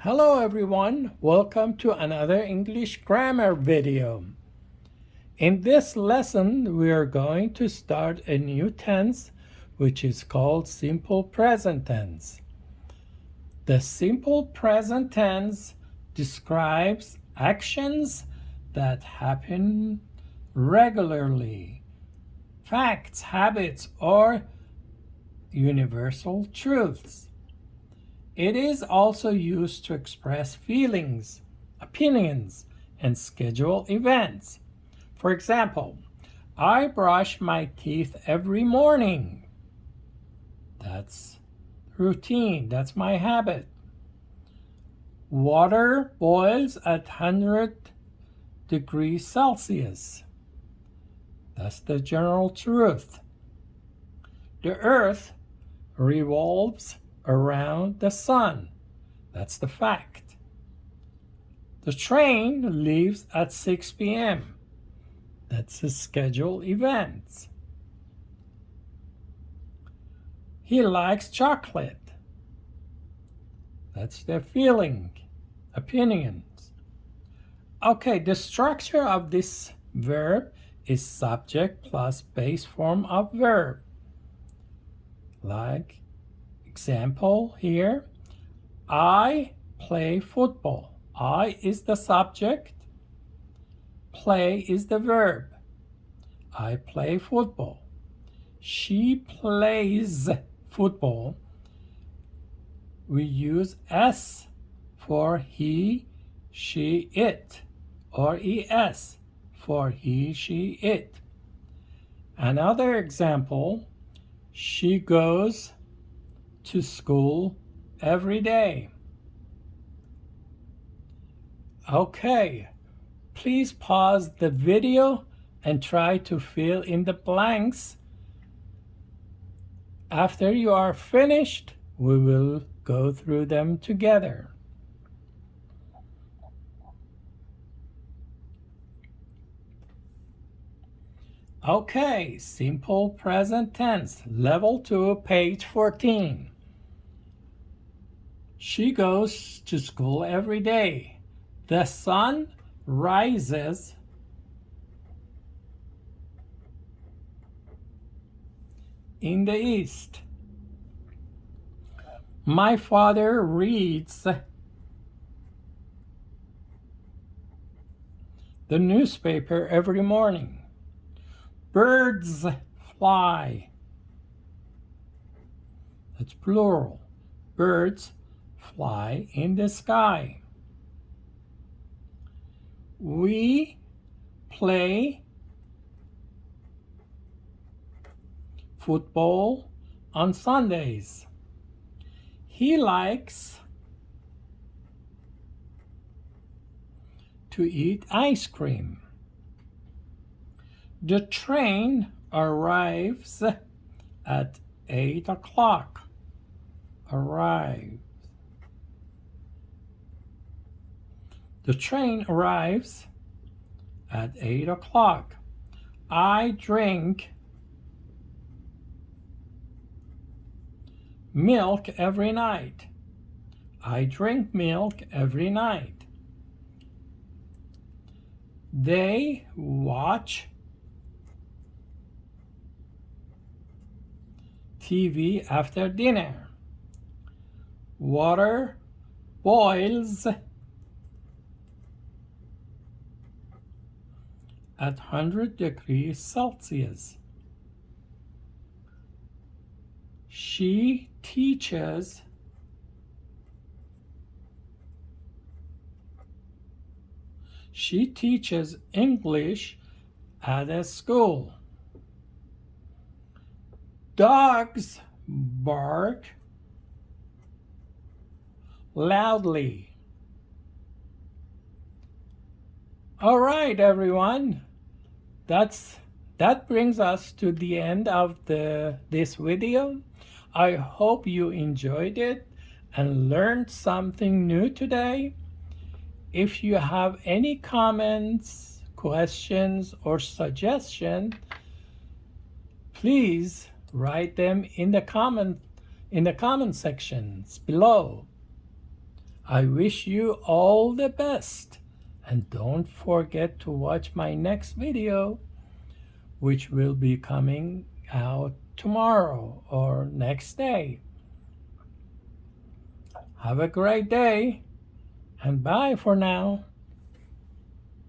Hello everyone, welcome to another English grammar video. In this lesson, we are going to start a new tense which is called simple present tense. The simple present tense describes actions that happen regularly, facts, habits, or universal truths. It is also used to express feelings, opinions, and schedule events. For example, I brush my teeth every morning. That's routine, that's my habit. Water boils at 100 degrees Celsius. That's the general truth. The earth revolves around the sun. That's the fact. The train leaves at 6 p.m. That's the scheduled event. He likes chocolate. That's the feeling, opinions. Okay, the structure of this verb is subject plus base form of verb. Like example here, I play football. I is the subject, play is the verb. I play football. She plays football. We use S for he, she, it, or es for he, she, it. Another example, she goes to school every day. Okay, please pause the video and try to fill in the blanks. After you are finished, we will go through them together. Okay, simple present tense, level 2, page 14. She goes to school every day. The sun rises in the east. My father reads the newspaper every morning. Birds fly. That's plural. Birds fly in the sky. We play football on Sundays. He likes to eat ice cream. The train arrives at 8 o'clock. The train arrives at 8 o'clock. I drink milk every night. I drink milk every night. They watch TV after dinner. Water boils at 100 degrees Celsius. She teaches English at a school. Dogs bark loudly. All right, everyone. That brings us to the end of this video. I hope you enjoyed it and learned something new today. If you have any comments, questions, or suggestions, please write them in the comment sections below. I wish you all the best. And don't forget to watch my next video, which will be coming out tomorrow or next day. Have a great day, and bye for now.